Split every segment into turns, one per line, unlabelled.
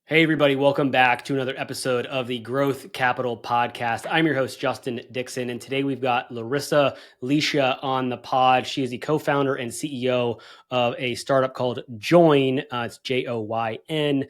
Hey, everybody, welcome back to another episode of the Growth Capital Podcast. I'm your host, Justin Dixon, and today we've got Larissa Licha on the pod. She is the co-founder and CEO of a startup called Joyn. It's Joyn.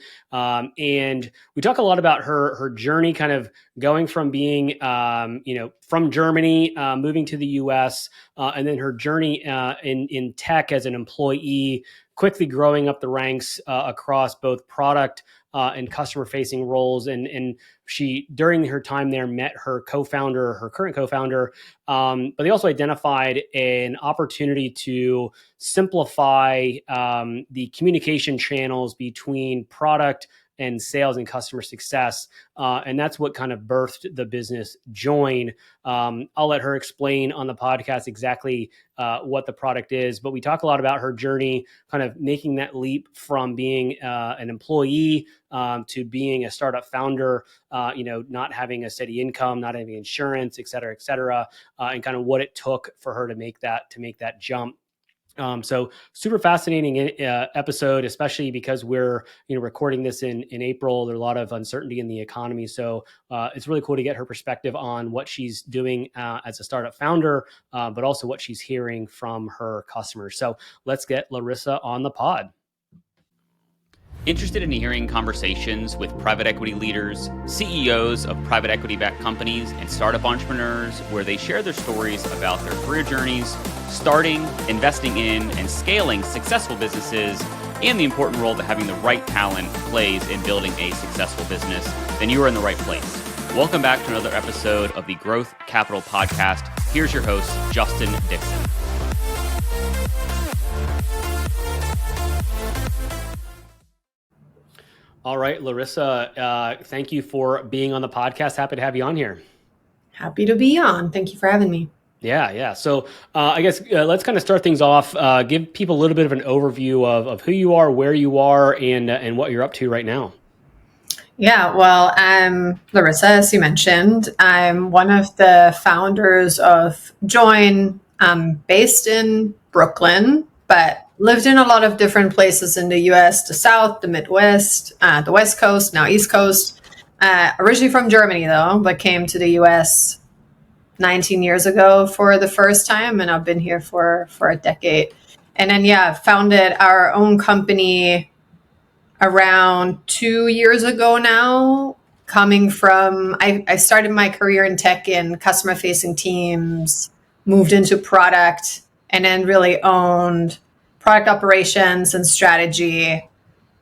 And we talk a lot about her journey, kind of going from being, from Germany, moving to the US, and then her journey in tech as an employee, quickly growing up the ranks across both product and customer-facing roles, and she, during her time there, met her current co-founder, but they also identified an opportunity to simplify the communication channels between product and sales and customer success, and that's what kind of birthed the business Joyn. I'll let her explain on the podcast exactly what the product is, but we talk a lot about her journey, kind of making that leap from being an employee to being a startup founder, not having a steady income, not having insurance, et cetera, and kind of what it took for her to make that jump. So super fascinating episode, especially because we're recording this in April. There's a lot of uncertainty in the economy, so it's really cool to get her perspective on what she's doing as a startup founder, but also what she's hearing from her customers. So let's get Larissa on the pod.
Interested in hearing conversations with private equity leaders, CEOs of private equity-backed companies, and startup entrepreneurs where they share their stories about their career journeys, starting, investing in, and scaling successful businesses, and the important role that having the right talent plays in building a successful business, then you are in the right place. Welcome back to another episode of the Growth Capital Podcast. Here's your host, Justin Dixon.
All right, Larissa, thank you for being on the podcast. Happy to have you on here.
Happy to be on. Thank you for having me.
Yeah. So I guess let's kind of start things off. Give people a little bit of an overview of who you are, where you are, and what you're up to right now.
Yeah, well, I'm Larissa, as you mentioned. I'm one of the founders of Joyn. I'm based in Brooklyn, but lived in a lot of different places in the US, the South, the Midwest, the West Coast, now East Coast. Originally from Germany, though, but came to the US 19 years ago for the first time, and I've been here for a decade. And then, founded our own company around 2 years ago now, coming from, I started my career in tech in customer-facing teams, moved into product, and then really owned product operations and strategy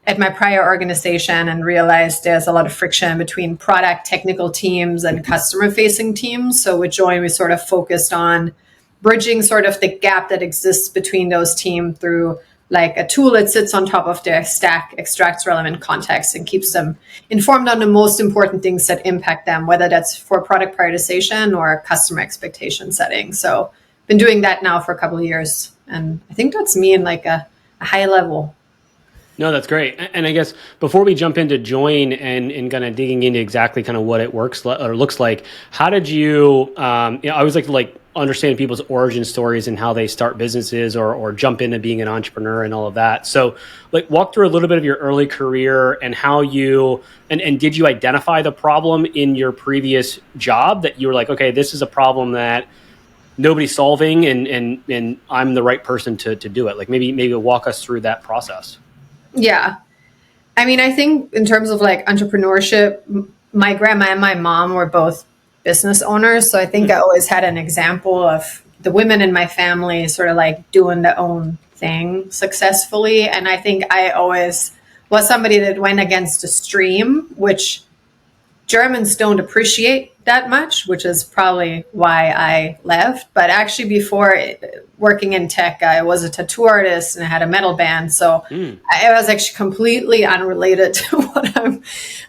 at my prior organization, and realized there's a lot of friction between product technical teams and customer facing teams. So with Joyn, we sort of focused on bridging sort of the gap that exists between those teams through like a tool that sits on top of their stack, extracts relevant context, and keeps them informed on the most important things that impact them, whether that's for product prioritization or customer expectation setting. So been doing that now for a couple of years. And I think that's me in like a high level.
No, that's great. And I guess before we jump into Joyn and kind of digging into exactly kind of what it looks like, how did you, I always like to understand people's origin stories and how they start businesses or jump into being an entrepreneur and all of that. So walk through a little bit of your early career and how you, and did you identify the problem in your previous job that you were like, okay, this is a problem that nobody's solving and I'm the right person to do it? Like maybe walk us through that process.
Yeah. I mean, I think in terms of like entrepreneurship, my grandma and my mom were both business owners. So I think I always had an example of the women in my family sort of like doing their own thing successfully. And I think I always was somebody that went against the stream, which Germans don't appreciate that much, which is probably why I left. But actually before working in tech, I was a tattoo artist and I had a metal band. So I was actually completely unrelated to what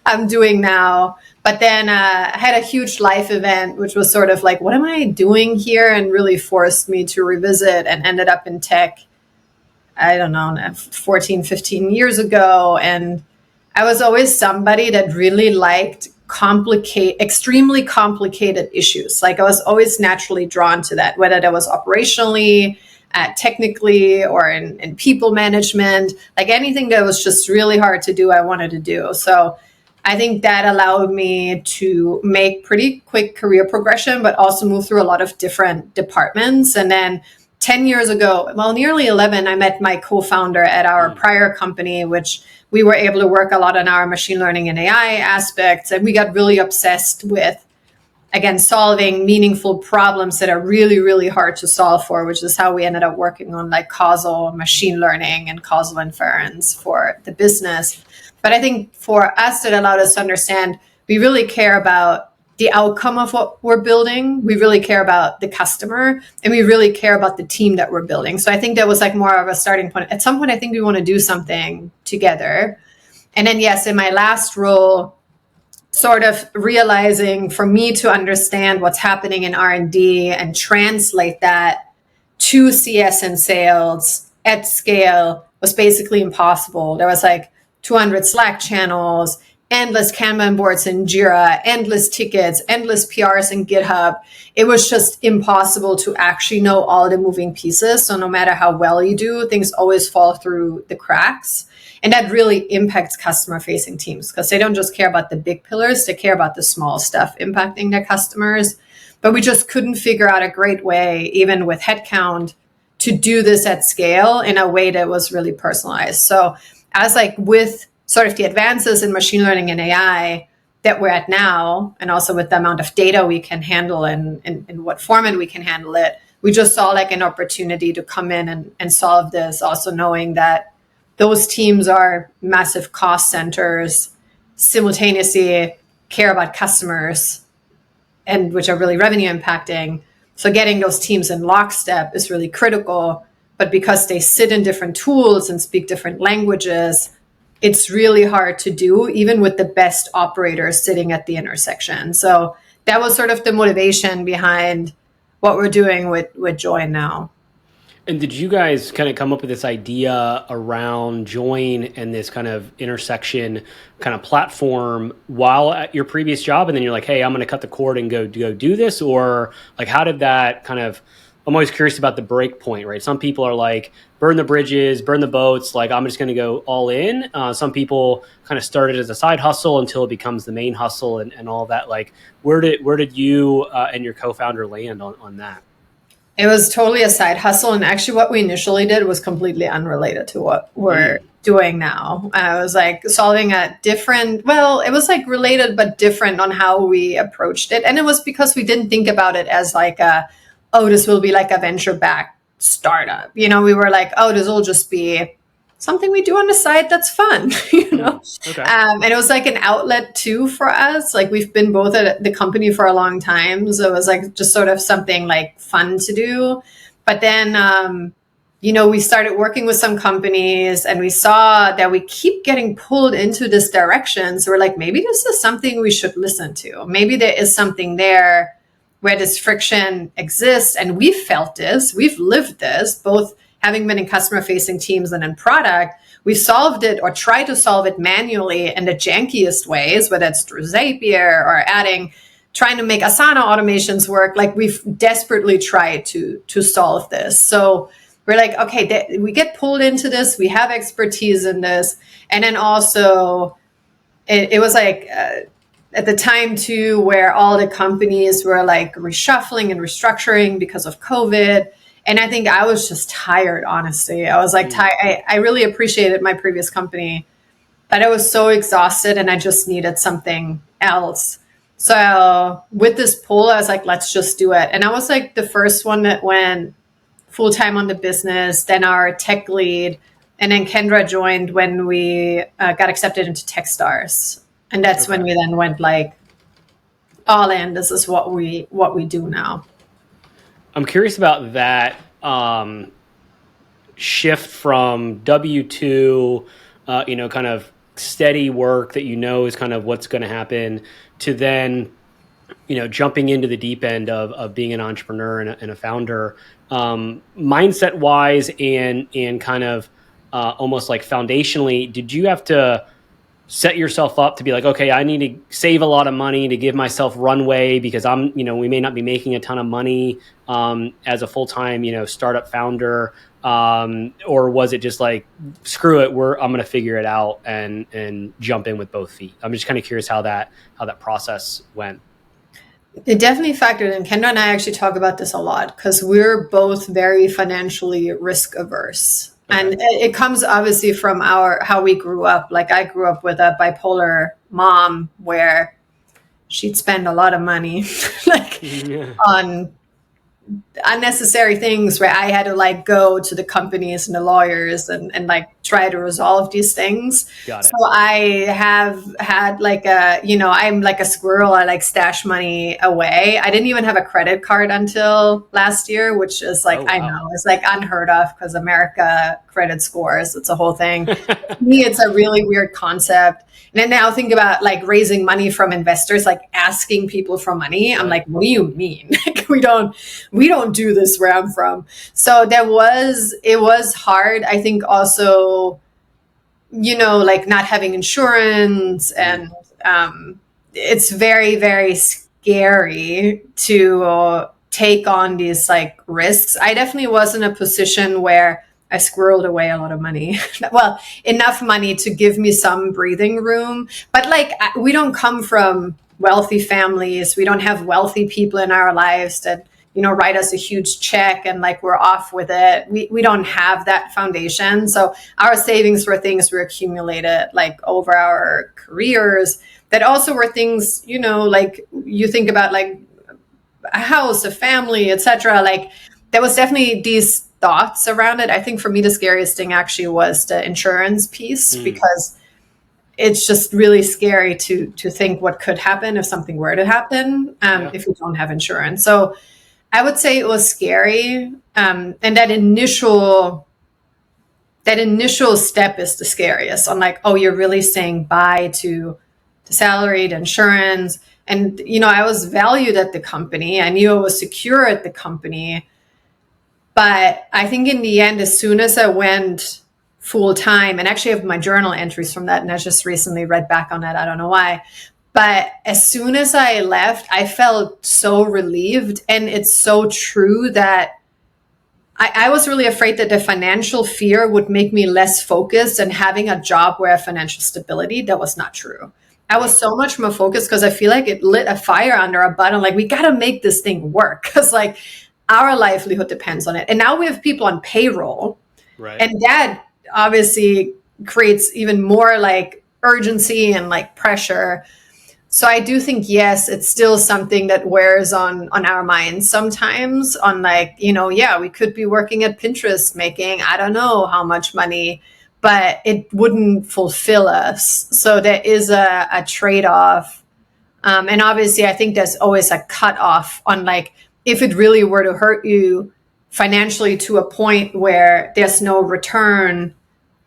I'm doing now. But then I had a huge life event, which was sort of like, what am I doing here? And really forced me to revisit, and ended up in tech, I don't know, 14, 15 years ago. And I was always somebody that really liked extremely complicated issues. Like I was always naturally drawn to that, whether that was operationally, technically or in people management, like anything that was just really hard to do, I wanted to do. So I think that allowed me to make pretty quick career progression, but also move through a lot of different departments. And then 10 years ago, well, nearly 11, I met my co-founder at our prior company, which we were able to work a lot on our machine learning and AI aspects. And we got really obsessed with, again, solving meaningful problems that are really, really hard to solve for, which is how we ended up working on like causal machine learning and causal inference for the business. But I think for us, it allowed us to understand we really care about the outcome of what we're building. We really care about the customer, and we really care about the team that we're building. So I think that was like more of a starting point. At some point, I think we want to do something together. And then, yes, in my last role, sort of realizing for me to understand what's happening in R&D and translate that to CS and sales at scale was basically impossible. There was like 200 Slack channels, endless Kanban boards in Jira, endless tickets, endless PRs in GitHub. It was just impossible to actually know all the moving pieces. So no matter how well you do, things always fall through the cracks. And that really impacts customer-facing teams because they don't just care about the big pillars, they care about the small stuff impacting their customers. But we just couldn't figure out a great way, even with headcount, to do this at scale in a way that was really personalized. So as like with sort of the advances in machine learning and AI that we're at now, and also with the amount of data we can handle and in what format we can handle it, we just saw like an opportunity to come in and solve this, also knowing that those teams are massive cost centers, simultaneously care about customers, and which are really revenue impacting. So getting those teams in lockstep is really critical. But because they sit in different tools and speak different languages, it's really hard to do, even with the best operators sitting at the intersection. So that was sort of the motivation behind what we're doing with Joyn now.
And did you guys kind of come up with this idea around Joyn and this kind of intersection kind of platform while at your previous job? And then you're like, hey, I'm going to cut the cord and go do this? Or like, how did that kind of, I'm always curious about the break point, right? Some people are like, burn the bridges, burn the boats. Like, I'm just going to go all in. Some people kind of started as a side hustle until it becomes the main hustle and all that. Like, where did you and your co-founder land on that?
It was totally a side hustle. And actually what we initially did was completely unrelated to what we're doing now. I was like solving a different, well, it was like related, but different on how we approached it. And it was because we didn't think about it as like this will be like a venture-backed startup. You know, we were like, this will just be something we do on the side that's fun, you know?
Okay.
And it was like an outlet too for us. Like we've been both at the company for a long time. So it was like just sort of something like fun to do. But then, we started working with some companies and we saw that we keep getting pulled into this direction. So we're like, maybe this is something we should listen to. Maybe there is something there where this friction exists. And we've felt this, we've lived this, both having been in customer-facing teams and in product. We've solved it or tried to solve it manually in the jankiest ways, whether it's through Zapier or trying to make Asana automations work. Like we've desperately tried to solve this. So we're like, okay, we get pulled into this. We have expertise in this. And then also it was like at the time too, where all the companies were like reshuffling and restructuring because of COVID. And I think I was just tired, honestly. I was like, I really appreciated my previous company, but I was so exhausted and I just needed something else. So with this pull, I was like, let's just do it. And I was like the first one that went full-time on the business, then our tech lead, and then Kendra joined when we got accepted into Techstars. And that's when we then went like all in. This is what we do now.
I'm curious about that shift from W-2, kind of steady work that is kind of what's going to happen, to then, jumping into the deep end of being an entrepreneur and a founder, mindset-wise and kind of almost like foundationally. Did you have to set yourself up to be like, okay, I need to save a lot of money to give myself runway because we may not be making a ton of money as a full-time, startup founder? Or was it just like, screw it, I'm going to figure it out and jump in with both feet? I'm just kind of curious how that process went.
It definitely factored in. Kendra and I actually talk about this a lot because we're both very financially risk averse. Okay. And it comes obviously from how we grew up. Like I grew up with a bipolar mom where she'd spend a lot of money on unnecessary things where I had to like go to the companies and the lawyers and like try to resolve these things. Got it. So I have had like I'm like a squirrel. I like stash money away. I didn't even have a credit card until last year, which is like, I know it's like unheard of because America credit scores. It's a whole thing. To me, it's a really weird concept. And then now think about like raising money from investors, like asking people for money. I'm like, what do you mean? Like, we don't do this where I'm from. So it was hard. I think also, like not having insurance and it's very, very scary to take on these like risks. I definitely was in a position where I squirreled away a lot of money. Well, enough money to give me some breathing room. But like, we don't come from wealthy families. We don't have wealthy people in our lives that, write us a huge check and like we're off with it. We don't have that foundation. So our savings were things we accumulated like over our careers that also were things, like you think about like a house, a family, etc. Like there was definitely these thoughts around it. I think for me, the scariest thing actually was the insurance piece because it's just really scary to think what could happen if something were to happen if you don't have insurance. So I would say it was scary. And that initial step is the scariest on like, oh, you're really saying bye to the salary, the insurance. And, I was valued at the company. I knew I was secure at the company. But I think in the end, as soon as I went full time, and actually I have my journal entries from that, and I just recently read back on that. I don't know why. But as soon as I left, I felt so relieved. And it's so true that I was really afraid that the financial fear would make me less focused and having a job where I have financial stability. That was not true. I was so much more focused because I feel like it lit a fire under our butt. I'm like, we got to make this thing work because like our livelihood depends on it. And now we have people on payroll. Right. And that obviously creates even more like urgency and like pressure. So I do think, yes, it's still something that wears on our minds sometimes on like, we could be working at Pinterest making, I don't know how much money, but it wouldn't fulfill us. So there is a trade-off. And obviously I think there's always a cutoff on like, if it really were to hurt you financially to a point where there's no return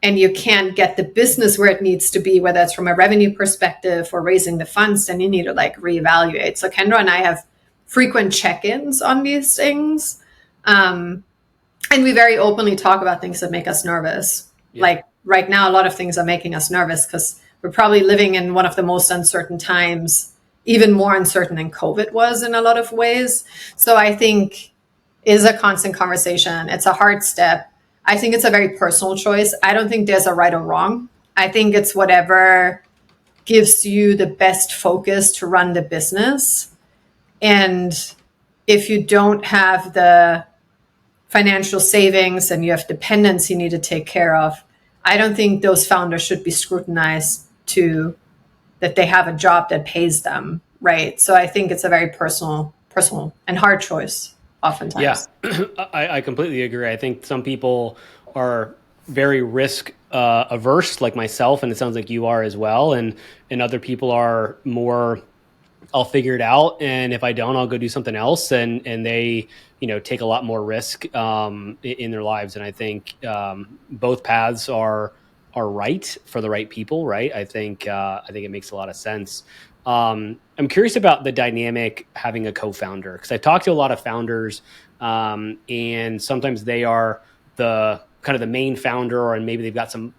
and you can't get the business where it needs to be, whether it's from a revenue perspective or raising the funds, then you need to like reevaluate. So Kendra and I have frequent check-ins on these things. And we very openly talk about things that make us nervous. Yeah. Like right now, a lot of things are making us nervous because we're probably living in one of the most uncertain times, even more uncertain than COVID was in a lot of ways. So I think is a constant conversation. It's a hard step. I think it's a very personal choice. I don't think there's a right or wrong. I think it's whatever gives you the best focus to run the business. And if you don't have the financial savings and you have dependents you need to take care of, I don't think those founders should be scrutinized to that they have a job that pays them, right? So I think it's a very personal and hard choice oftentimes.
Yeah, I completely agree. I think some people are very risk averse like myself, and it sounds like you are as well. And other people are more, I'll figure it out. And if I don't, I'll go do something else. And they, take a lot more risk in their lives. And I think both paths are right for the right people, right? I think it makes a lot of sense. I'm curious about the dynamic having a co-founder, because I talk to a lot of founders and sometimes they are the kind of the main founder, or maybe they've got some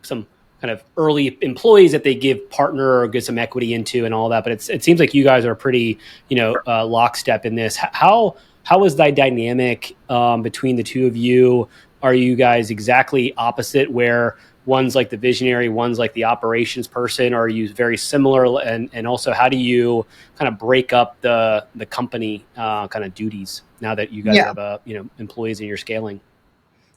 kind of early employees that they give partner or get some equity into and all that. But it seems like you guys are pretty, lockstep in this. How is that dynamic between the two of you? Are you guys exactly opposite where one's like the visionary, one's like the operations person? Or are you very similar? And also, how do you kind of break up the company kind of duties now that you guys have employees and you're scaling?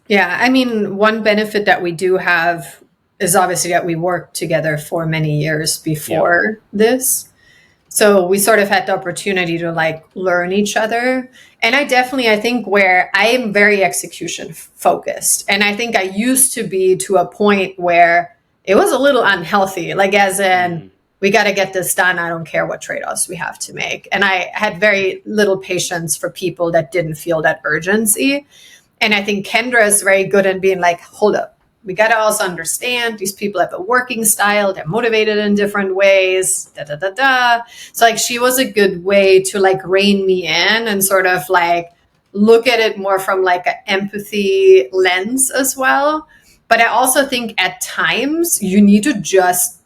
Yeah, I mean, one benefit that we do have is obviously that we worked together for many years before this. So we sort of had the opportunity to like learn each other. And I think where I am very execution focused. And I think I used to be to a point where it was a little unhealthy, like as in, we got to get this done. I don't care what trade-offs we have to make. And I had very little patience for people that didn't feel that urgency. And I think Kendra is very good at being like, hold up. We got to also understand these people have a working style. They're motivated in different ways. So like she was a good way to like rein me in and sort of like look at it more from like an empathy lens as well. But I also think at times you need to just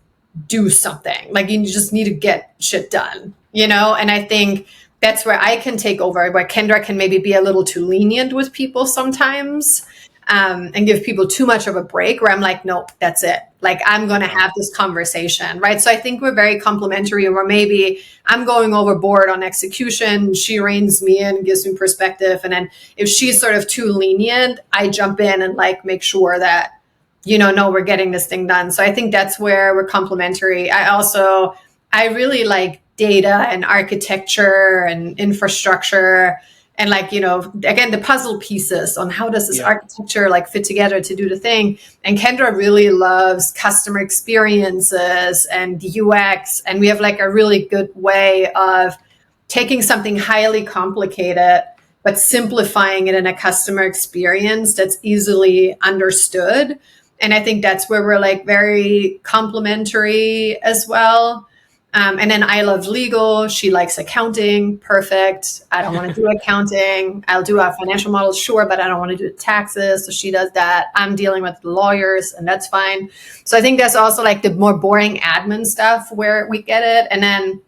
do something. Like you just need to get shit done, And I think that's where I can take over, where Kendra can maybe be a little too lenient with people sometimes. And give people too much of a break where I'm like, nope, that's it. Like, I'm going to have this conversation, right? So I think we're very complementary, where maybe I'm going overboard on execution. She reins me in, gives me perspective. And then if she's sort of too lenient, I jump in and like make sure that, no, we're getting this thing done. So I think that's where we're complementary. I really like data and architecture and infrastructure. And like, again, the puzzle pieces on how does this architecture like fit together to do the thing. And Kendra really loves customer experiences and UX. And we have like a really good way of taking something highly complicated, but simplifying it in a customer experience that's easily understood. And I think that's where we're like very complementary as well. And then I love legal. She likes accounting. Perfect. I don't want to do accounting. I'll do our financial models, sure, but I don't want to do taxes. So she does that. I'm dealing with the lawyers, and that's fine. So I think that's also like the more boring admin stuff where we get it. And then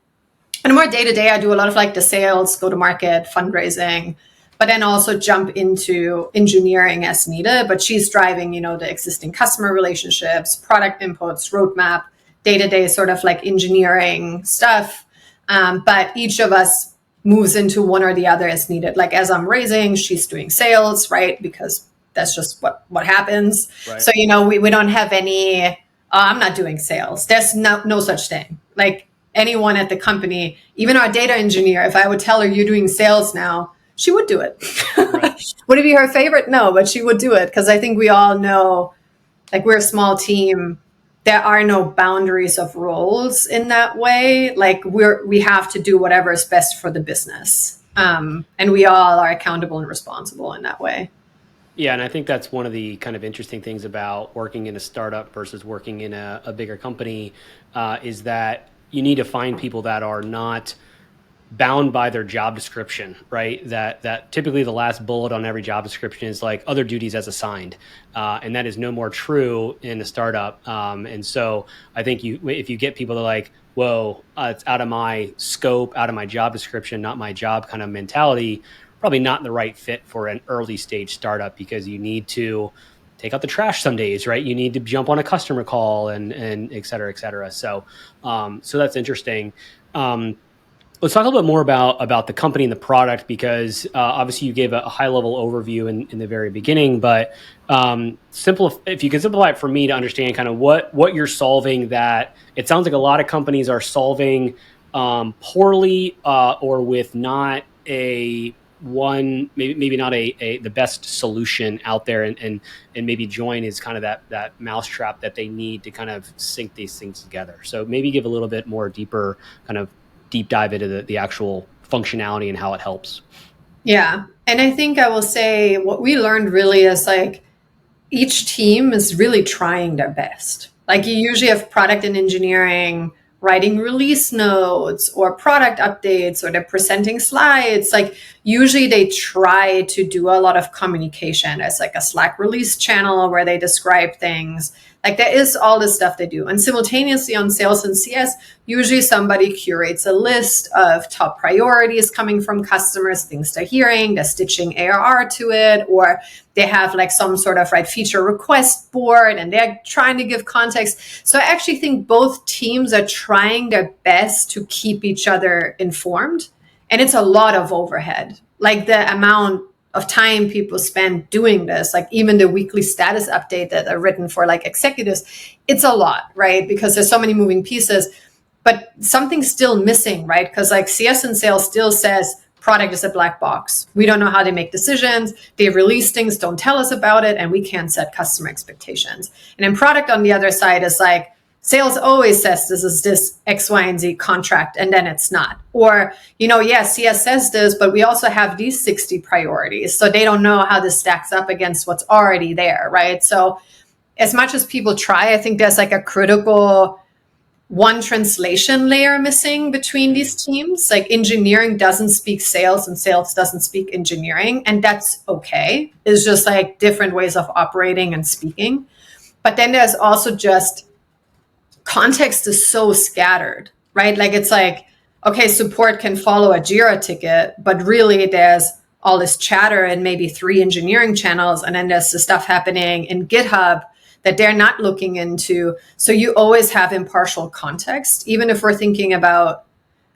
in more day-to-day, I do a lot of like the sales, go-to-market, fundraising, but then also jump into engineering as needed. But she's driving, the existing customer relationships, product inputs, roadmap, day-to-day sort of like engineering stuff. But each of us moves into one or the other as needed. Like as I'm raising, she's doing sales, right? Because that's just what happens. Right. So, we don't have any, I'm not doing sales. There's no such thing. Like anyone at the company, even our data engineer, if I would tell her you're doing sales now, she would do it. Right. Would it be her favorite? No, but she would do it. Because I think we all know, like we're a small team. There are no boundaries of roles in that way. Like we have to do whatever is best for the business. And we all are accountable and responsible in that way.
Yeah. And I think that's one of the kind of interesting things about working in a startup versus working in a bigger company is that you need to find people that are not bound by their job description, right? That typically the last bullet on every job description is like other duties as assigned. And that is no more true in a startup. And so I think if you get people that are like, whoa, it's out of my scope, out of my job description, not my job kind of mentality, probably not the right fit for an early stage startup, because you need to take out the trash some days, right? You need to jump on a customer call and et cetera, et cetera. So that's interesting. Let's talk a little bit more about the company and the product, because obviously you gave a high-level overview in the very beginning, but if you can simplify it for me to understand kind of what you're solving, that it sounds like a lot of companies are solving poorly or with not maybe not the best solution out there, and maybe Joyn is kind of that mousetrap that they need to kind of sync these things together. So maybe give a little bit more deeper kind of deep dive into the actual functionality and how it helps.
Yeah. And I think I will say what we learned really is like each team is really trying their best. Like you usually have product and engineering writing release notes or product updates, or they're presenting slides. Like usually they try to do a lot of communication. It's like a Slack release channel where they describe things. Like there is all this stuff they do. And simultaneously on sales and CS, usually somebody curates a list of top priorities coming from customers, things they're hearing, they're stitching ARR to it, or they have like some sort of feature request board and they're trying to give context. So I actually think both teams are trying their best to keep each other informed. And it's a lot of overhead. Like the amount of time people spend doing this, like even the weekly status update that are written for like executives, it's a lot, right? Because there's so many moving pieces, but something's still missing, right? Because like CS and sales still says product is a black box. We don't know how they make decisions. They release things, don't tell us about it, and we can't set customer expectations. And then product on the other side is like, sales always says this is this X, Y, and Z contract, and then it's not. Or, CS says this, but we also have these 60 priorities. So they don't know how this stacks up against what's already there, right? So as much as people try, I think there's like a critical one translation layer missing between these teams. Like engineering doesn't speak sales and sales doesn't speak engineering. And that's okay. It's just like different ways of operating and speaking. But then there's also just context is so scattered, right? Like it's like, okay, support can follow a Jira ticket, but really there's all this chatter in maybe 3 engineering channels. And then there's the stuff happening in GitHub that they're not looking into. So you always have impartial context, even if we're thinking about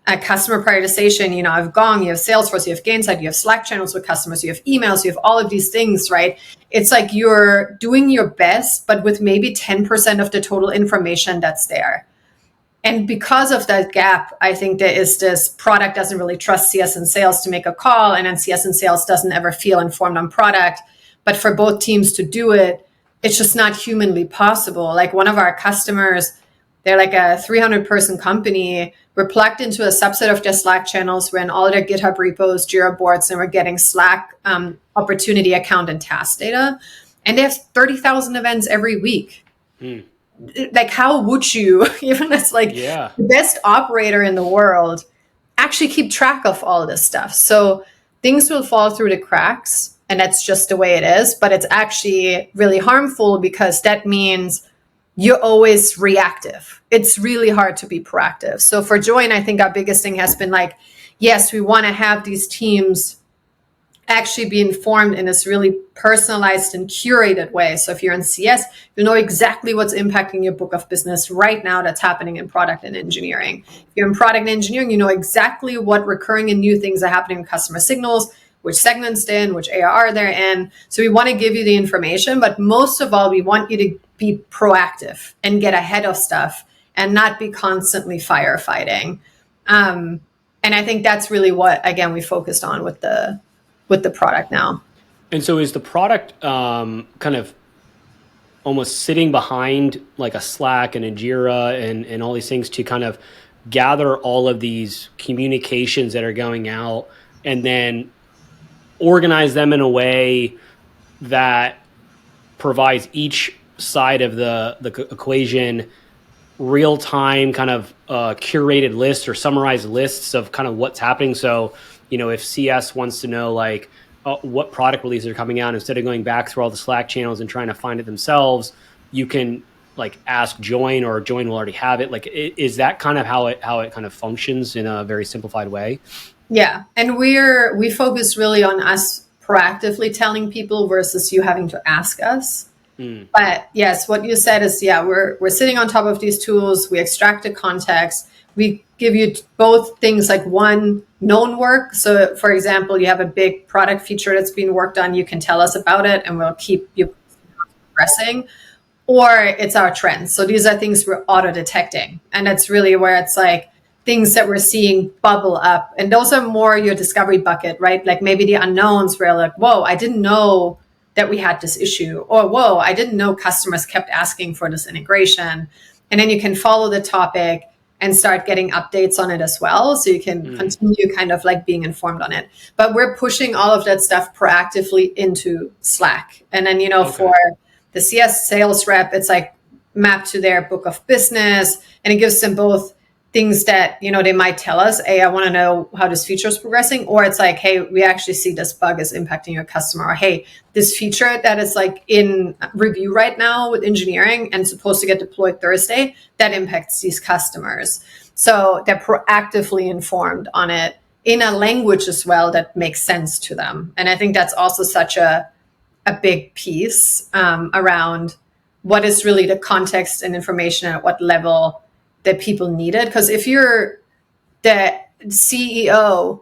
a customer prioritization. You have Gong, you have Salesforce, you have Gainsight, you have Slack channels with customers, you have emails, you have all of these things, right? It's like you're doing your best, but with maybe 10% of the total information that's there. And because of that gap, I think there is this product doesn't really trust CS and sales to make a call, and then CS and sales doesn't ever feel informed on product. But for both teams to do it, it's just not humanly possible. Like one of our customers, they're like a 300-person company. We're plugged into a subset of their Slack channels. We're in all their GitHub repos, Jira boards, and we're getting Slack opportunity account and task data. And they have 30,000 events every week. Like how would you, even as like the best operator in the world, actually keep track of all this stuff? So things will fall through the cracks. And that's just the way it is. But it's actually really harmful because that means you're always reactive. It's really hard to be proactive. So for Joyn, I think our biggest thing has been like, yes, we want to have these teams actually be informed in this really personalized and curated way. So if you're in CS, you know exactly what's impacting your book of business right now that's happening in product and engineering. If you're in product and engineering, you know exactly what recurring and new things are happening in customer signals, which segments they're in, which ARR they're in. So we want to give you the information, but most of all, we want you to be proactive and get ahead of stuff and not be constantly firefighting. And I think that's really what, again, we focused on with the product now.
And so is the product kind of almost sitting behind like a Slack and a Jira and all these things to kind of gather all of these communications that are going out and then organize them in a way that provides each side of the equation real-time kind of curated lists or summarized lists of kind of what's happening? So, if CS wants to know like what product releases are coming out, instead of going back through all the Slack channels and trying to find it themselves, you can like ask Joyn, or Joyn will already have it. Like, is that kind of how it kind of functions in a very simplified way?
Yeah. And we focus really on us proactively telling people versus you having to ask us. But yes, what you said is, we're sitting on top of these tools. We extract the context. We give you both things like one, known work. So for example, you have a big product feature that's being worked on. You can tell us about it and we'll keep you progressing. Or it's our trends. So these are things we're auto detecting. And that's really where it's like things that we're seeing bubble up. And those are more your discovery bucket, right? Like maybe the unknowns where like, whoa, I didn't know that we had this issue, or whoa, I didn't know customers kept asking for this integration. And then you can follow the topic and start getting updates on it as well. So you can continue kind of like being informed on it. But we're pushing all of that stuff proactively into Slack. And then, for the CS sales rep, it's like mapped to their book of business, and it gives them both things that, they might tell us, hey, I want to know how this feature is progressing. Or it's like, hey, we actually see this bug is impacting your customer. Or, hey, this feature that is like in review right now with engineering and supposed to get deployed Thursday, that impacts these customers. So they're proactively informed on it in a language as well that makes sense to them. And I think that's also such a big piece around what is really the context and information at what level that people needed. Because if you're the CEO,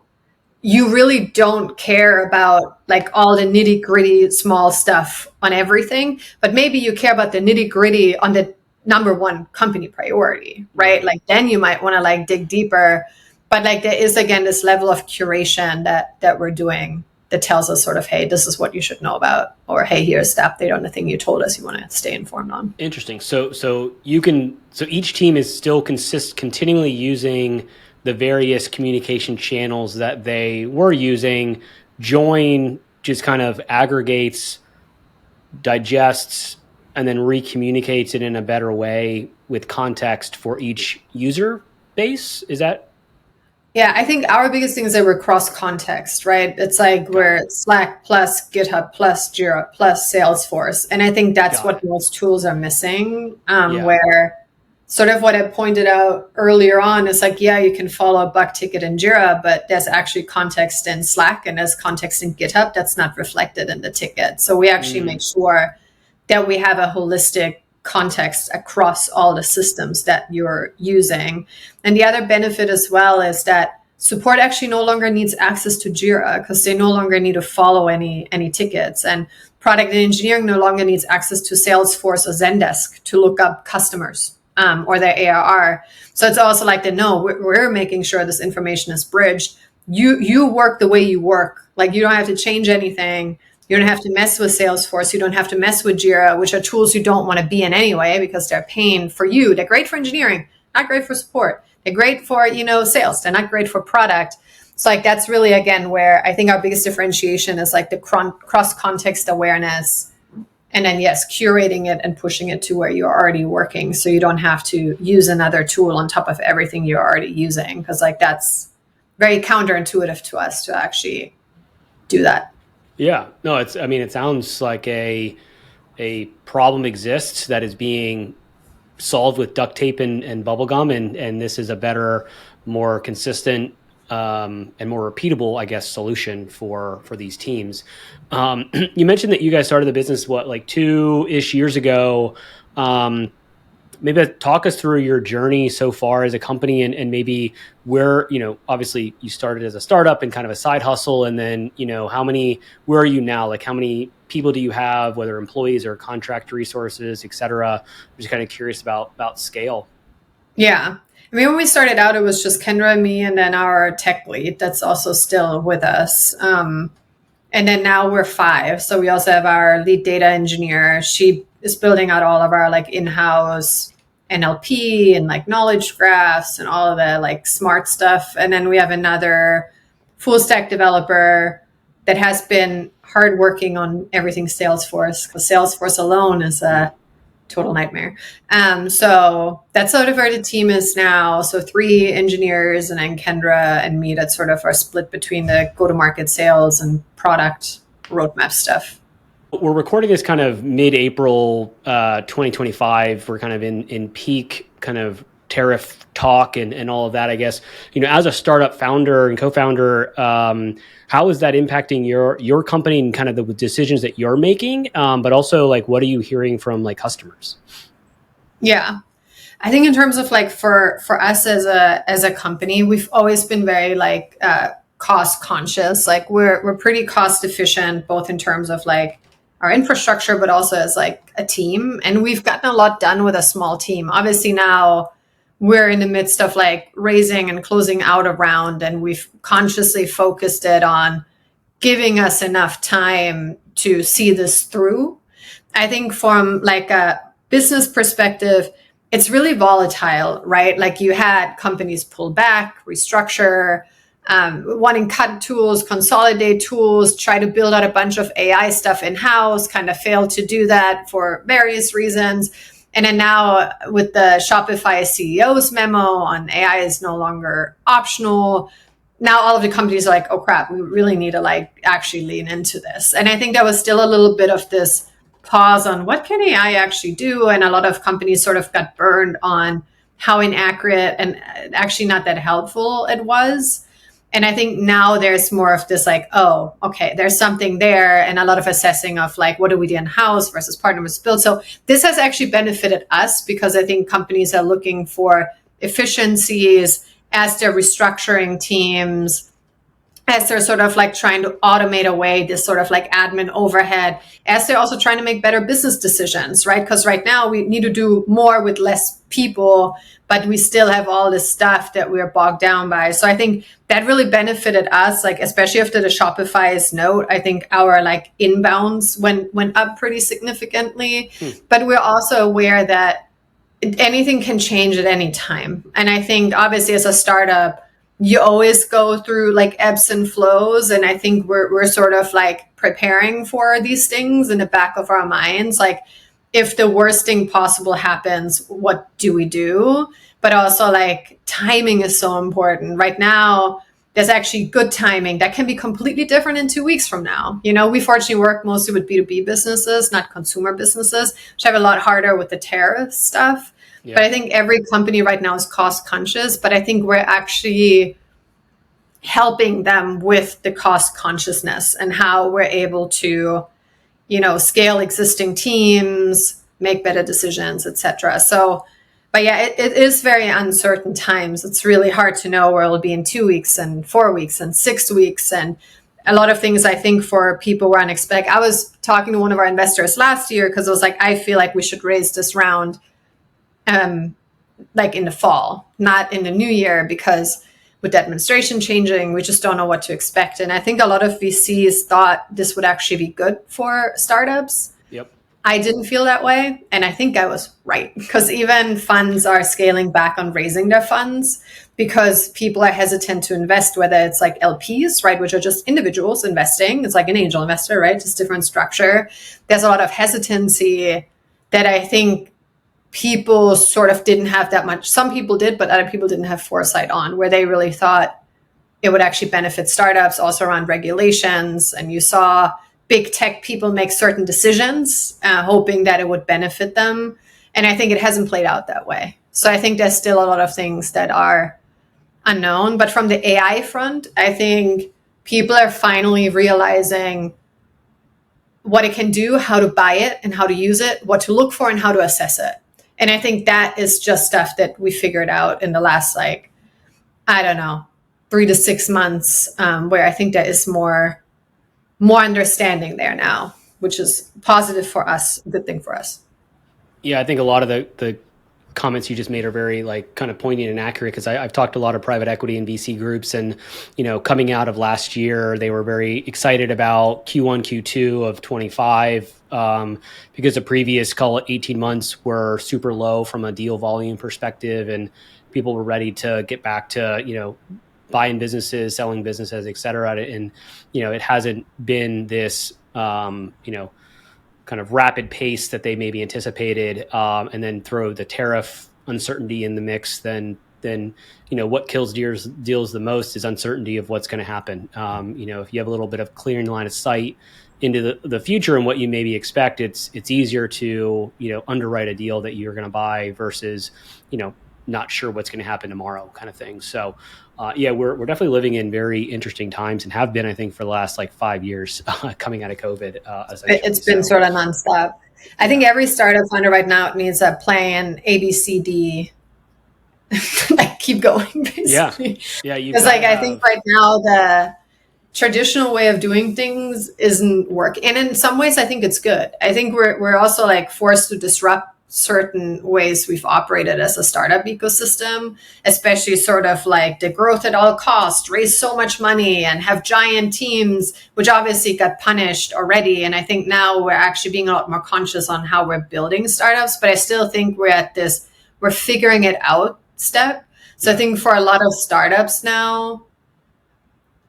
you really don't care about like all the nitty gritty small stuff on everything, but maybe you care about the nitty gritty on the number one company priority, right? Like then you might want to like dig deeper, but like there is again this level of curation that we're doing that tells us sort of, hey, this is what you should know about, or hey, here's the update on the thing you told us you want to stay informed on.
Interesting. So each team is still continually using the various communication channels that they were using. Joyn just kind of aggregates, digests, and then recommunicates it in a better way with context for each user base. Is that?
Yeah, I think our biggest thing is that we're cross context, right? It's like we're Slack plus GitHub plus Jira plus Salesforce. And I think that's what most tools are missing, where sort of what I pointed out earlier on is like, yeah, you can follow a bug ticket in Jira, but there's actually context in Slack and there's context in GitHub that's not reflected in the ticket. So we actually make sure that we have a holistic context across all the systems that you're using. And the other benefit as well is that support actually no longer needs access to Jira because they no longer need to follow any tickets. And product and engineering no longer needs access to Salesforce or Zendesk to look up customers or their ARR. So it's also like we're making sure this information is bridged. You work the way you work. Like you don't have to change anything. You don't have to mess with Salesforce. You don't have to mess with Jira, which are tools you don't want to be in anyway because they're pain for you. They're great for engineering, not great for support. They're great for, sales. They're not great for product. So like that's really, again, where I think our biggest differentiation is like the cross-context awareness. And then, yes, curating it and pushing it to where you're already working so you don't have to use another tool on top of everything you're already using because like that's very counterintuitive to us to actually do that.
Yeah, no, it sounds like a problem exists that is being solved with duct tape and bubble gum, and this is a better, more consistent and more repeatable, I guess, solution for these teams. You mentioned that you guys started the business, like 2-ish years ago. Maybe talk us through your journey so far as a company and maybe where, obviously you started as a startup and kind of a side hustle. And then, where are you now? Like how many people do you have, whether employees or contract resources, et cetera? I'm just kind of curious about scale.
Yeah. I mean, when we started out, it was just Kendra and me and then our tech lead that's also still with us. And then now we're 5. So we also have our lead data engineer. She is building out all of our like in-house NLP and like knowledge graphs and all of the like smart stuff. And then we have another full stack developer that has been hard working on everything Salesforce because Salesforce alone is a total nightmare. So that's sort of where the team is now. So 3 engineers and then Kendra and me that sort of are split between the go-to-market sales and product roadmap stuff.
We're recording this kind of mid-April 2025. We're kind of in peak kind of tariff talk and all of that, I guess. As a startup founder and co-founder, how is that impacting your company and kind of the decisions that you're making? But also, like, what are you hearing from like customers?
Yeah, I think in terms of like for us as a company, we've always been very like cost conscious. Like we're pretty cost efficient, both in terms of like our infrastructure, but also as like a team. And we've gotten a lot done with a small team. Obviously now we're in the midst of like raising and closing out a round, and we've consciously focused it on giving us enough time to see this through. I think from like a business perspective, it's really volatile, right? Like you had companies pull back, restructure, wanting cut tools, consolidate tools, try to build out a bunch of AI stuff in-house, kind of failed to do that for various reasons. And then now with the Shopify CEO's memo on AI is no longer optional, now all of the companies are like, oh crap, we really need to like actually lean into this. And I think there was still a little bit of this pause on what can AI actually do. And a lot of companies sort of got burned on how inaccurate and actually not that helpful it was. And I think now there's more of this like, oh, okay, there's something there, and a lot of assessing of like, what do we do in house versus partner with build. So this has actually benefited us because I think companies are looking for efficiencies as they're restructuring teams, as they're sort of like trying to automate away this sort of like admin overhead, as they're also trying to make better business decisions, right? Because right now we need to do more with less people, but we still have all this stuff that we're bogged down by. So I think that really benefited us, like especially after the Shopify's note. I think our like inbounds went up pretty significantly, but we're also aware that anything can change at any time. And I think obviously as a startup, you always go through like ebbs and flows. And I think we're sort of like preparing for these things in the back of our minds. Like if the worst thing possible happens, what do we do? But also like timing is so important. Right now, there's actually good timing that can be completely different in 2 weeks from now. You know, we fortunately work mostly with B2B businesses, not consumer businesses, which have a lot harder with the tariff stuff. Yeah. But I think every company right now is cost conscious, but I think we're actually helping them with the cost consciousness and how we're able to, you know, scale existing teams, make better decisions, etc. So, but yeah, it is very uncertain times. It's really hard to know where it'll be in 2 weeks and 4 weeks and 6 weeks. And a lot of things I think for people were unexpected. I was talking to one of our investors last year because I was like, I feel like we should raise this round like in the fall, not in the new year, because with the administration changing, we just don't know what to expect. And I think a lot of VCs thought this would actually be good for startups.
Yep.
I didn't feel that way. And I think I was right, because even funds are scaling back on raising their funds because people are hesitant to invest, whether it's like LPs, right, which are just individuals investing. It's like an angel investor, right? Just different structure. There's a lot of hesitancy that I think people sort of didn't have that much. Some people did, but other people didn't have foresight on, where they really thought it would actually benefit startups, also around regulations. And you saw big tech people make certain decisions, hoping that it would benefit them. And I think it hasn't played out that way. So I think there's still a lot of things that are unknown. But from the AI front, I think people are finally realizing what it can do, how to buy it and how to use it, what to look for and how to assess it. And I think that is just stuff that we figured out in the last, like, I don't know, 3 to 6 months, where I think there is more understanding there now, which is positive for us, a good thing for us.
Yeah, I think a lot of the comments you just made are very like kind of poignant and accurate, because I've talked to a lot of private equity and VC groups, and, you know, coming out of last year, they were very excited about Q1, Q2 of 25, because the previous, call it 18 months, were super low from a deal volume perspective, and people were ready to get back to, you know, buying businesses, selling businesses, et cetera. And, you know, it hasn't been this, you know, kind of rapid pace that they maybe anticipated, and then throw the tariff uncertainty in the mix, then you know, what kills deals the most is uncertainty of what's going to happen. You know, if you have a little bit of clearing line of sight into the future and what you maybe expect, it's easier to, you know, underwrite a deal that you're going to buy versus, you know, not sure what's going to happen tomorrow kind of thing. So yeah, we're definitely living in very interesting times, and have been, I think, for the last like 5 years, coming out of COVID.
It's been sort of nonstop. I think every startup funder right now needs a plan A, B, C, D. Like keep going, basically.
Yeah.
Because like I think right now the traditional way of doing things isn't working, and in some ways I think it's good. I think we're also like forced to disrupt certain ways we've operated as a startup ecosystem, especially sort of like the growth at all costs, raise so much money and have giant teams, which obviously got punished already. And I think now we're actually being a lot more conscious on how we're building startups, but I still think we're at this, we're figuring it out step. So I think for a lot of startups now,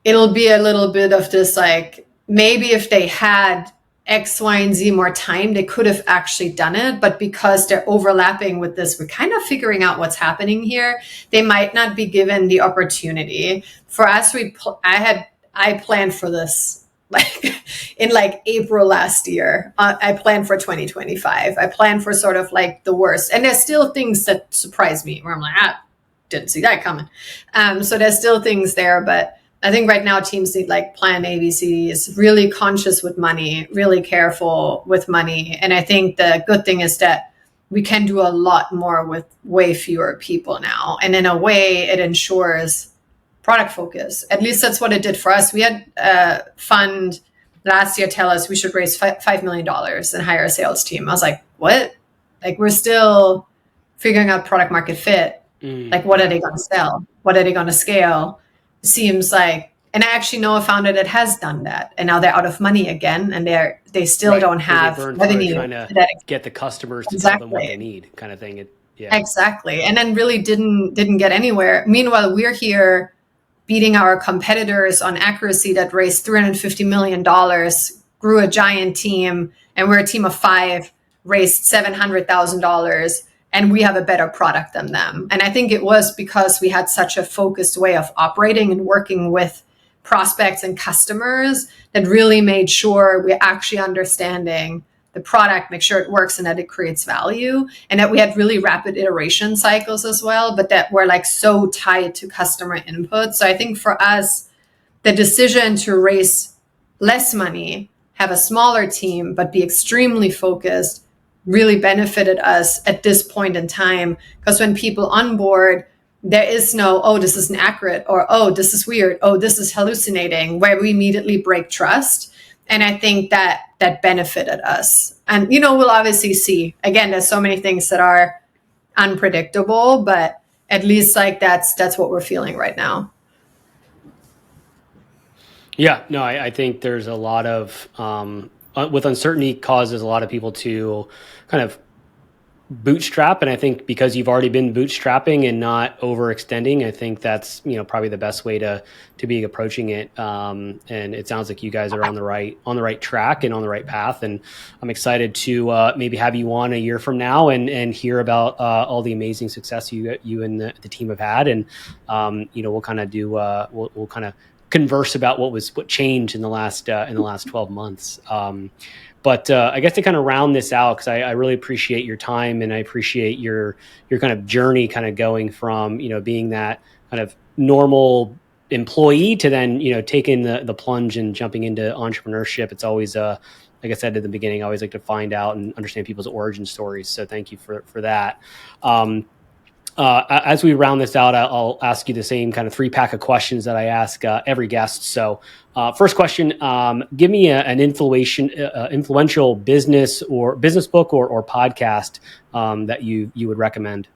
it'll be a little bit of this, like, maybe if they had X, Y, and Z more time, they could have actually done it. But because they're overlapping with this, we're kind of figuring out what's happening here. They might not be given the opportunity. For us, I planned for this like in like April last year. I planned for 2025. I planned for sort of like the worst. And there's still things that surprise me where I'm like, didn't see that coming. So there's still things there, but I think right now teams need like plan ABCs, really conscious with money, really careful with money. And I think the good thing is that we can do a lot more with way fewer people now. And in a way, it ensures product focus. At least that's what it did for us. We had a fund last year tell us we should raise $5 million and hire a sales team. I was like, what? Like, we're still figuring out product market fit. Like, what are they going to sell? What are they going to scale? Seems like, and I actually know a founder that has done that, and now they're out of money again, and they still don't have revenue.
Trying to get the customers to
exactly.
tell them what they need, kind of thing.
Exactly, and then really didn't get anywhere. Meanwhile, we're here beating our competitors on accuracy that raised $350 million, grew a giant team, and we're a team of 5, raised $700,000. And we have a better product than them. And I think it was because we had such a focused way of operating and working with prospects and customers that really made sure we're actually understanding the product, make sure it works and that it creates value. And that we had really rapid iteration cycles as well, but that we're like so tied to customer input. So I think for us, the decision to raise less money, have a smaller team, but be extremely focused really benefited us at this point in time. Because when people onboard, there is no, oh, this isn't accurate, or, oh, this is weird, oh, this is hallucinating, where we immediately break trust. And I think that benefited us. And, we'll obviously see, again, there's so many things that are unpredictable, but at least like that's what we're feeling right now.
Yeah, no, I think there's a lot of, with uncertainty causes a lot of people to kind of bootstrap. And I think because you've already been bootstrapping and not overextending, I think that's, probably the best way to be approaching it. And it sounds like you guys are on the right track and on the right path. And I'm excited to maybe have you on a year from now and hear about all the amazing success you and the team have had. And, we'll kind of do, we'll kind of converse about what changed in the last 12 months. But I guess to kind of round this out, because I really appreciate your time and I appreciate your kind of journey, kind of going from being that kind of normal employee to then taking the plunge and jumping into entrepreneurship. It's always like I said at the beginning, I always like to find out and understand people's origin stories. So thank you for that. As we round this out, I'll ask you the same kind of 3-pack of questions that I ask every guest. So first question, give me an influential business book or podcast that you would recommend.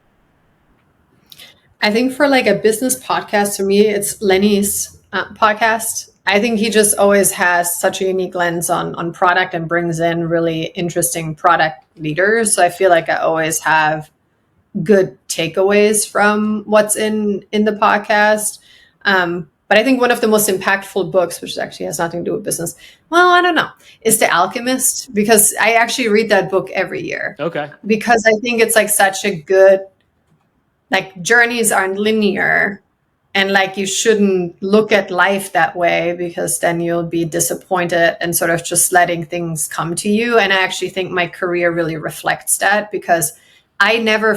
I think for like a business podcast, for me, it's Lenny's podcast. I think he just always has such a unique lens on product and brings in really interesting product leaders. So I feel like I always have good takeaways from what's in the podcast. But I think one of the most impactful books, which actually has nothing to do with business, well, I don't know, is The Alchemist, because I actually read that book every year.
Okay.
Because I think it's like such a good, like, journeys aren't linear, and like you shouldn't look at life that way, because then you'll be disappointed and sort of just letting things come to you. And I actually think my career really reflects that, because I never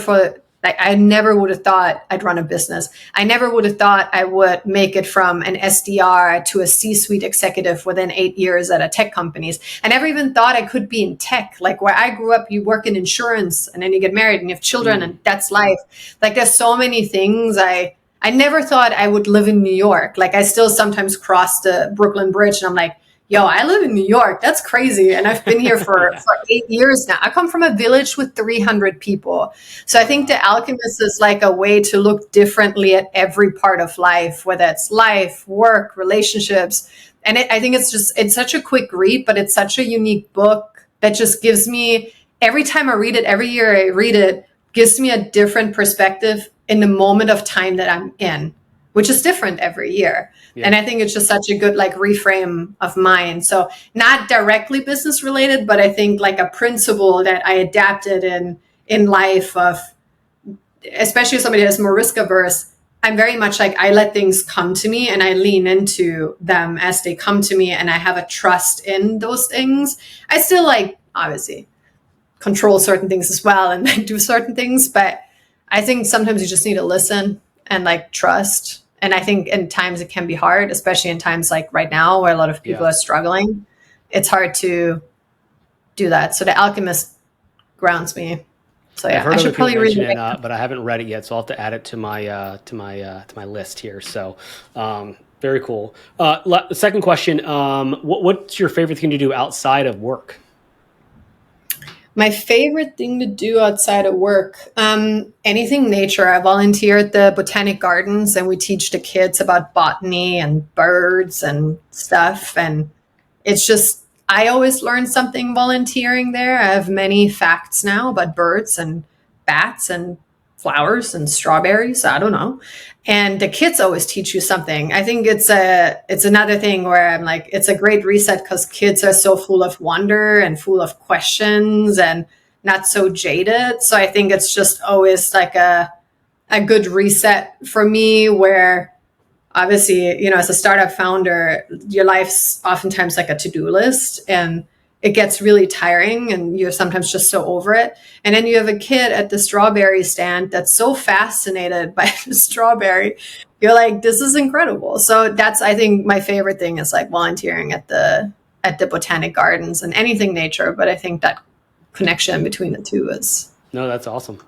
would have thought I'd run a business. I never would have thought I would make it from an SDR to a C-suite executive within 8 years at a tech companies. I never even thought I could be in tech. Like where I grew up, you work in insurance and then you get married and you have children and that's life. Like there's so many things. I never thought I would live in New York. Like I still sometimes cross the Brooklyn Bridge and I'm like, yo, I live in New York. That's crazy. And I've been here for 8 years now. I come from a village with 300 people. So I think The Alchemist is like a way to look differently at every part of life, whether it's life, work, relationships. And I think it's such a quick read, but it's such a unique book that just gives me, every time I read it, every year I read it, gives me a different perspective in the moment of time that I'm in. which is different every year. Yeah. And I think it's just such a good like reframe of mind. So not directly business related, but I think like a principle that I adapted in life of, especially if somebody that's more risk averse, I'm very much like, I let things come to me and I lean into them as they come to me. And I have a trust in those things. I still like, obviously, control certain things as well and like do certain things. But I think sometimes you just need to listen and like trust. And I think in times it can be hard, especially in times like right now where a lot of people are struggling. It's hard to do that. So The Alchemist grounds me. So yeah, I should probably read it,
but I haven't read it yet, so I'll have to add it to my list here. So very cool. The second question: what's your favorite thing to do outside of work?
My favorite thing to do outside of work, anything nature. I volunteer at the Botanic Gardens, and we teach the kids about botany and birds and stuff. And it's just, I always learn something volunteering there. I have many facts now about birds and bats and flowers and strawberries. I don't know. And the kids always teach you something. I think it's another thing where I'm like, it's a great reset because kids are so full of wonder and full of questions and not so jaded. So I think it's just always like a good reset for me where, obviously, you know, as a startup founder, your life's oftentimes like a to-do list and it gets really tiring and you're sometimes just so over it. And then you have a kid at the strawberry stand that's so fascinated by the strawberry. You're like, this is incredible. So that's, I think my favorite thing is like volunteering at the Botanic Gardens and anything nature. But I think that connection between the two is...
No, that's awesome.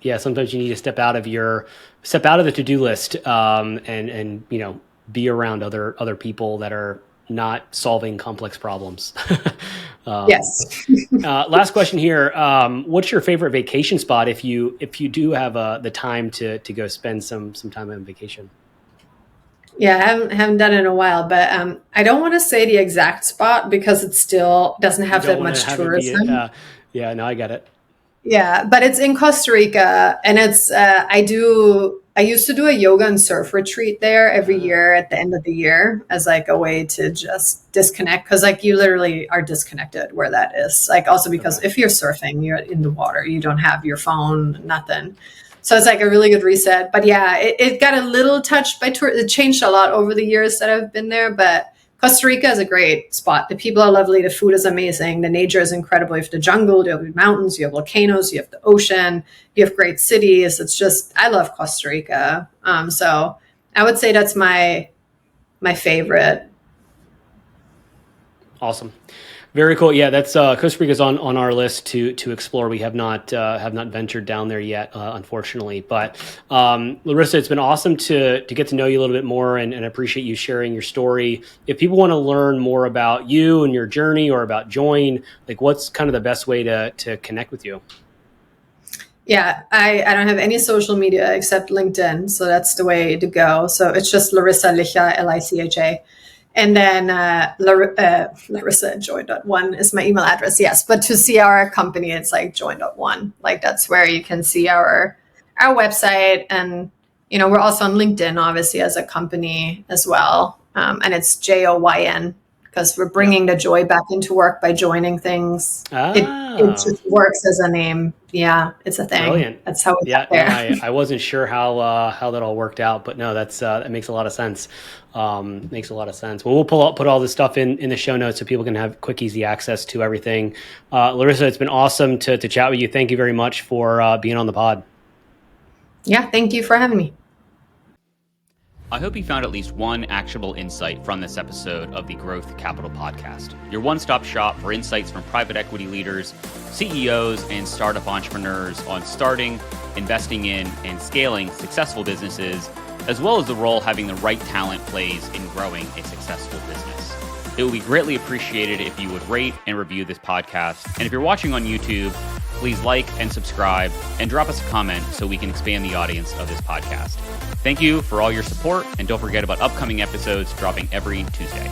Yeah, sometimes you need to step out of the to-do list and you know, be around other people that are not solving complex problems.
Yes.
Last question here. What's your favorite vacation spot if you do have the time to go spend some time on vacation?
Yeah, I haven't done it in a while, but I don't want to say the exact spot because it still doesn't have that much tourism.
Yeah, no, I get it.
Yeah, but it's in Costa Rica, and it's I used to do a yoga and surf retreat there every year at the end of the year as like a way to just disconnect, because like you literally are disconnected where that is. Like also because if you're surfing, you're in the water, you don't have your phone, nothing. So it's like a really good reset. But yeah, it got a little touched by tour. It changed a lot over the years that I've been there, but Costa Rica is a great spot. The people are lovely. The food is amazing. The nature is incredible. You have the jungle, you have the mountains, you have volcanoes, you have the ocean, you have great cities. It's just, I love Costa Rica. So I would say that's my favorite.
Awesome. Very cool. Yeah, that's Costa Rica is on our list to explore. We have not ventured down there yet, unfortunately. But Larissa, it's been awesome to get to know you a little bit more, and appreciate you sharing your story. If people want to learn more about you and your journey, or about Joyn, like what's kind of the best way to connect with you?
Yeah, I don't have any social media except LinkedIn, so that's the way to go. So it's just Larissa Licha, Licha. And then Larissa@joyn.one is my email address. Yes, but to see our company, it's like joyn.one. Like that's where you can see our website. And, you know, we're also on LinkedIn, obviously, as a company as well. And it's JOYN, because we're bringing the joy back into work by joining things. It just works as a name. Yeah, it's a thing. Brilliant. That's how we got there.
No, I wasn't sure how that all worked out, but no, that makes a lot of sense. Makes a lot of sense. Well, we'll put all this stuff in the show notes so people can have quick, easy access to everything. Larissa, it's been awesome to chat with you. Thank you very much for being on the pod.
Yeah, thank you for having me.
I hope you found at least one actionable insight from this episode of the Growth Capital Podcast, your one-stop shop for insights from private equity leaders, CEOs, and startup entrepreneurs on starting, investing in, and scaling successful businesses, as well as the role having the right talent plays in growing a successful business. It would be greatly appreciated if you would rate and review this podcast. And if you're watching on YouTube, please like and subscribe and drop us a comment so we can expand the audience of this podcast. Thank you for all your support, and don't forget about upcoming episodes dropping every Tuesday.